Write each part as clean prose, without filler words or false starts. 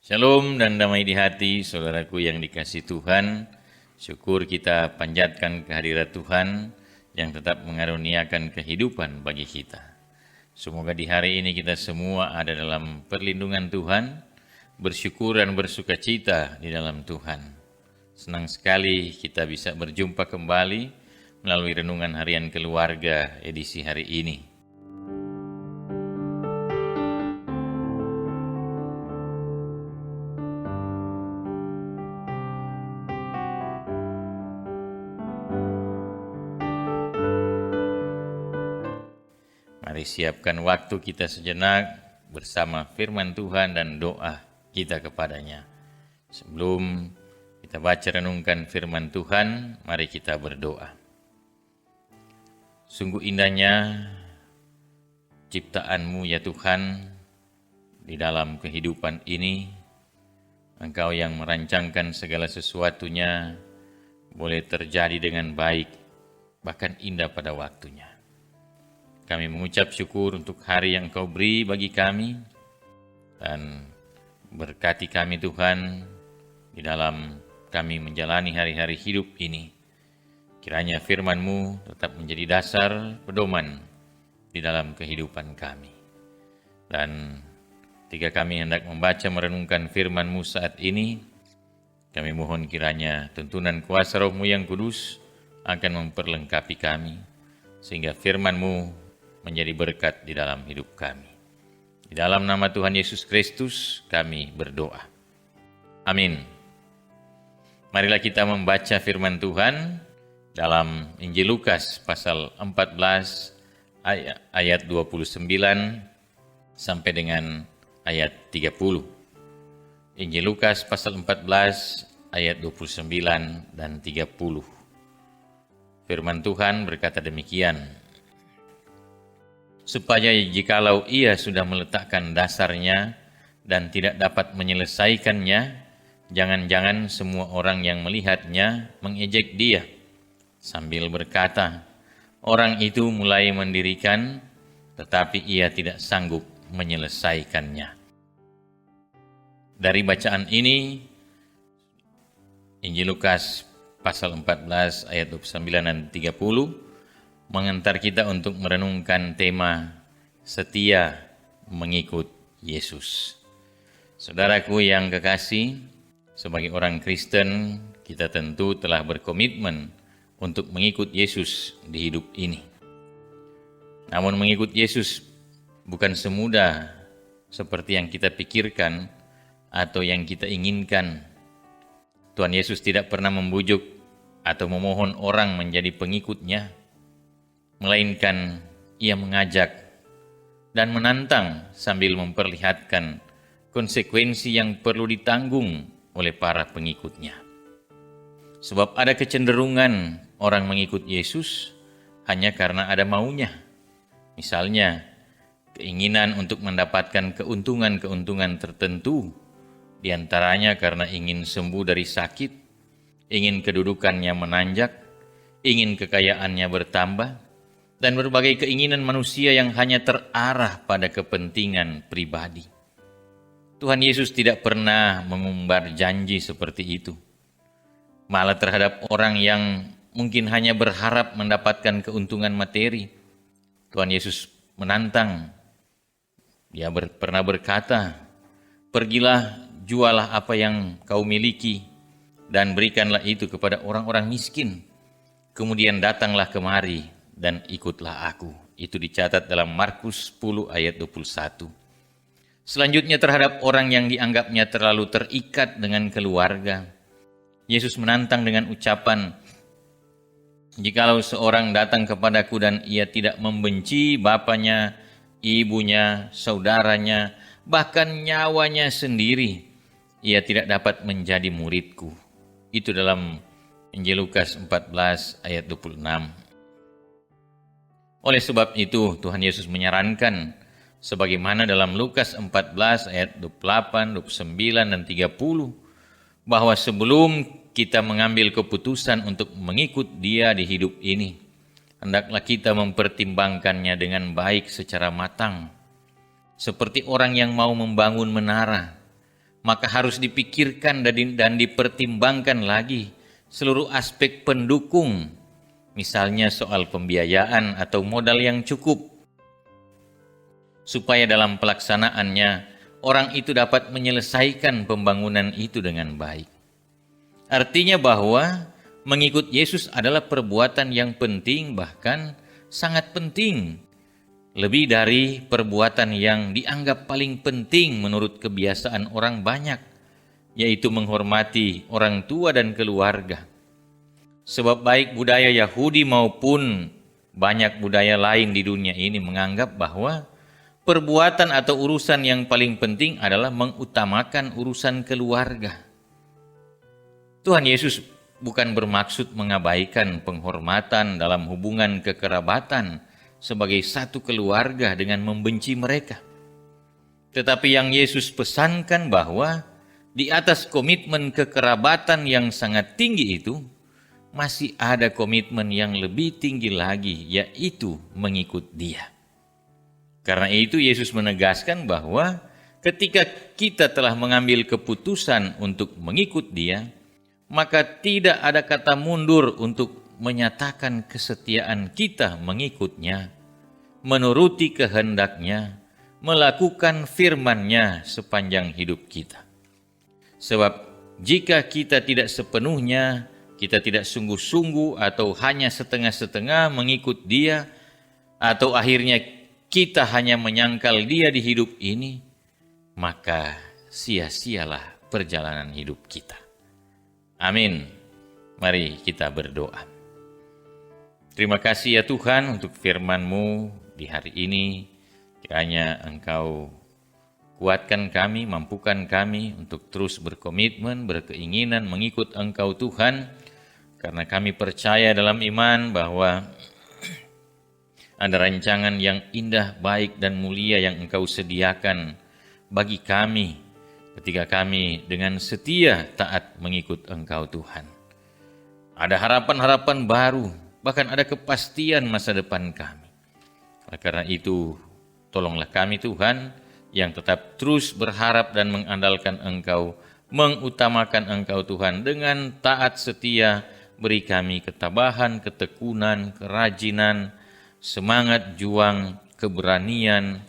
Shalom dan damai di hati, saudaraku yang dikasihi Tuhan. Syukur kita panjatkan kehadirat Tuhan yang tetap mengaruniakan kehidupan bagi kita. Semoga di hari ini kita semua ada dalam perlindungan Tuhan, bersyukur dan bersukacita di dalam Tuhan. Senang sekali kita bisa berjumpa kembali melalui renungan harian keluarga edisi hari ini. Mari siapkan waktu kita sejenak bersama firman Tuhan dan doa kita kepadanya. Sebelum kita baca renungkan firman Tuhan, mari kita berdoa. Sungguh indahnya ciptaan-Mu ya Tuhan di dalam kehidupan ini. Engkau yang merancangkan segala sesuatunya boleh terjadi dengan baik, bahkan indah pada waktunya. Kami mengucap syukur untuk hari yang Engkau beri bagi kami, dan berkati kami Tuhan di dalam kami menjalani hari-hari hidup ini. Kiranya firman-Mu tetap menjadi dasar pedoman di dalam kehidupan kami. Dan ketika kami hendak membaca merenungkan firman-Mu saat ini, kami mohon kiranya tuntunan kuasa Roh-Mu yang kudus akan memperlengkapi kami, sehingga firman-Mu menjadi berkat di dalam hidup kami. Di dalam nama Tuhan Yesus Kristus kami berdoa. Amin. Marilah kita membaca firman Tuhan dalam Injil Lukas pasal 14 ayat 29 sampai dengan ayat 30. Injil Lukas pasal 14 ayat 29 dan 30. Firman Tuhan berkata demikian. Supaya jikalau ia sudah meletakkan dasarnya dan tidak dapat menyelesaikannya, jangan-jangan semua orang yang melihatnya mengejek dia, sambil berkata, orang itu mulai mendirikan, tetapi ia tidak sanggup menyelesaikannya. Dari bacaan ini, Injil Lukas pasal 14 ayat 29 dan 30, mengantar kita untuk merenungkan tema setia mengikut Yesus. Saudaraku yang kekasih, sebagai orang Kristen, kita tentu telah berkomitmen untuk mengikut Yesus di hidup ini. Namun mengikut Yesus bukan semudah seperti yang kita pikirkan atau yang kita inginkan. Tuhan Yesus tidak pernah membujuk atau memohon orang menjadi pengikutnya, melainkan ia mengajak dan menantang sambil memperlihatkan konsekuensi yang perlu ditanggung oleh para pengikutnya. Sebab ada kecenderungan orang mengikut Yesus hanya karena ada maunya. Misalnya, keinginan untuk mendapatkan keuntungan-keuntungan tertentu, diantaranya karena ingin sembuh dari sakit, ingin kedudukannya menanjak, ingin kekayaannya bertambah, dan berbagai keinginan manusia yang hanya terarah pada kepentingan pribadi. Tuhan Yesus tidak pernah mengumbar janji seperti itu. Malah terhadap orang yang mungkin hanya berharap mendapatkan keuntungan materi, Tuhan Yesus menantang. Dia pernah berkata, pergilah, jualah apa yang kau miliki, dan berikanlah itu kepada orang-orang miskin. Kemudian datanglah kemari, dan ikutlah aku. Itu dicatat dalam Markus 10 ayat 21. Selanjutnya terhadap orang yang dianggapnya terlalu terikat dengan keluarga, Yesus menantang dengan ucapan, jikalau seorang datang kepadaku dan ia tidak membenci bapanya, ibunya, saudaranya, bahkan nyawanya sendiri, ia tidak dapat menjadi muridku. Itu dalam Injil Lukas 14 ayat 26. Oleh sebab itu, Tuhan Yesus menyarankan, sebagaimana dalam Lukas 14 ayat 28, 29, dan 30, bahwa sebelum kita mengambil keputusan untuk mengikut Dia di hidup ini, hendaklah kita mempertimbangkannya dengan baik secara matang. Seperti orang yang mau membangun menara, maka harus dipikirkan dan dipertimbangkan lagi seluruh aspek pendukung, misalnya soal pembiayaan atau modal yang cukup, supaya dalam pelaksanaannya orang itu dapat menyelesaikan pembangunan itu dengan baik. Artinya bahwa mengikut Yesus adalah perbuatan yang penting, bahkan sangat penting, lebih dari perbuatan yang dianggap paling penting menurut kebiasaan orang banyak, yaitu menghormati orang tua dan keluarga. Sebab baik budaya Yahudi maupun banyak budaya lain di dunia ini menganggap bahwa perbuatan atau urusan yang paling penting adalah mengutamakan urusan keluarga. Tuhan Yesus bukan bermaksud mengabaikan penghormatan dalam hubungan kekerabatan sebagai satu keluarga dengan membenci mereka. Tetapi yang Yesus pesankan bahwa di atas komitmen kekerabatan yang sangat tinggi itu, masih ada komitmen yang lebih tinggi lagi, yaitu mengikut Dia. Karena itu Yesus menegaskan bahwa ketika kita telah mengambil keputusan untuk mengikut Dia, maka tidak ada kata mundur untuk menyatakan kesetiaan kita mengikutnya, menuruti kehendaknya, melakukan firman-Nya sepanjang hidup kita. Sebab jika kita tidak sepenuhnya, kita tidak sungguh-sungguh atau hanya setengah-setengah mengikut Dia, atau akhirnya kita hanya menyangkal Dia di hidup ini, maka sia-sialah perjalanan hidup kita. Amin. Mari kita berdoa. Terima kasih ya Tuhan untuk firman-Mu di hari ini. Kiranya Engkau kuatkan kami, mampukan kami untuk terus berkomitmen, berkeinginan mengikut Engkau Tuhan. Karena kami percaya dalam iman bahwa ada rancangan yang indah, baik dan mulia yang Engkau sediakan bagi kami ketika kami dengan setia taat mengikut Engkau Tuhan. Ada harapan-harapan baru, bahkan ada kepastian masa depan kami. Oleh karena itu, tolonglah kami Tuhan yang tetap terus berharap dan mengandalkan Engkau, mengutamakan Engkau Tuhan dengan taat setia. Beri kami ketabahan, ketekunan, kerajinan, semangat juang, keberanian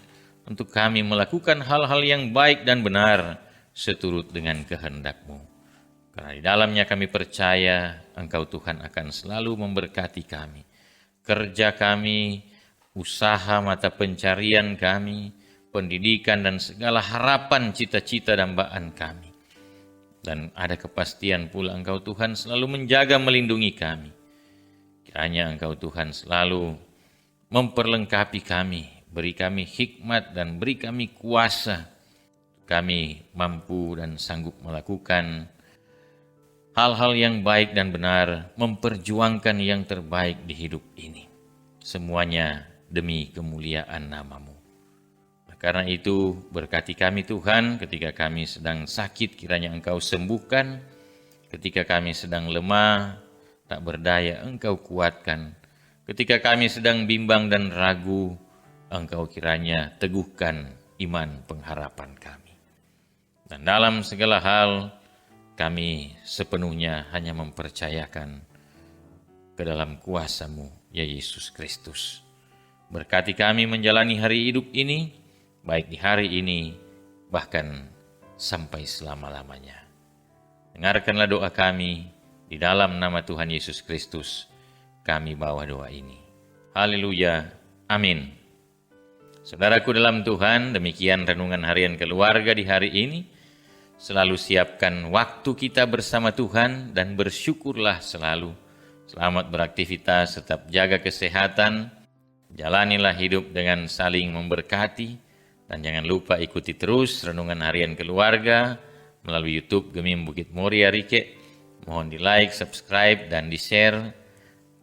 untuk kami melakukan hal-hal yang baik dan benar seturut dengan kehendak-Mu. Karena di dalamnya kami percaya Engkau Tuhan akan selalu memberkati kami, kerja kami, usaha mata pencarian kami, pendidikan dan segala harapan, cita-cita dambaan kami. Dan ada kepastian pula Engkau Tuhan selalu menjaga melindungi kami. Kiranya Engkau Tuhan selalu memperlengkapi kami, beri kami hikmat dan beri kami kuasa. Kami mampu dan sanggup melakukan hal-hal yang baik dan benar, memperjuangkan yang terbaik di hidup ini. Semuanya demi kemuliaan nama-Mu. Karena itu berkati kami Tuhan ketika kami sedang sakit, kiranya Engkau sembuhkan. Ketika kami sedang lemah, tak berdaya, Engkau kuatkan. Ketika kami sedang bimbang dan ragu, Engkau kiranya teguhkan iman pengharapan kami. Dan dalam segala hal, kami sepenuhnya hanya mempercayakan ke dalam kuasa-Mu, ya Yesus Kristus. Berkati kami menjalani hari hidup ini, baik di hari ini, bahkan sampai selama-lamanya. Dengarkanlah doa kami, di dalam nama Tuhan Yesus Kristus, kami bawa doa ini. Haleluya, amin. Saudaraku dalam Tuhan, demikian renungan harian keluarga di hari ini. Selalu siapkan waktu kita bersama Tuhan dan bersyukurlah selalu. Selamat beraktivitas, tetap jaga kesehatan, jalanilah hidup dengan saling memberkati, dan jangan lupa ikuti terus renungan harian keluarga melalui YouTube Gemim Bukit Moria Rike. Mohon di like, subscribe, dan di share.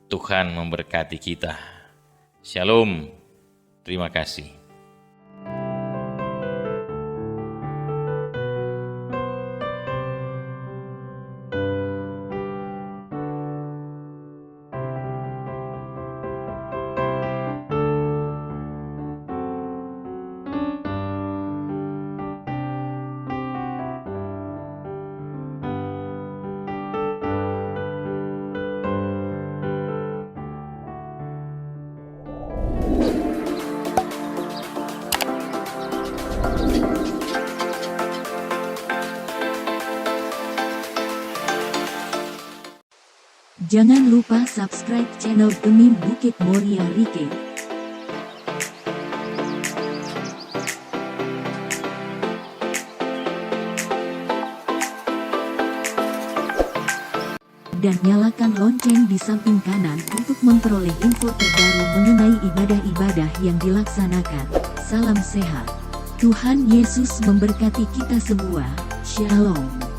Tuhan memberkati kita. Shalom. Terima kasih. Jangan lupa subscribe channel Gemim Bukit Moria Rike. Dan nyalakan lonceng di samping kanan untuk memperoleh info terbaru mengenai ibadah-ibadah yang dilaksanakan. Salam sehat. Tuhan Yesus memberkati kita semua. Shalom.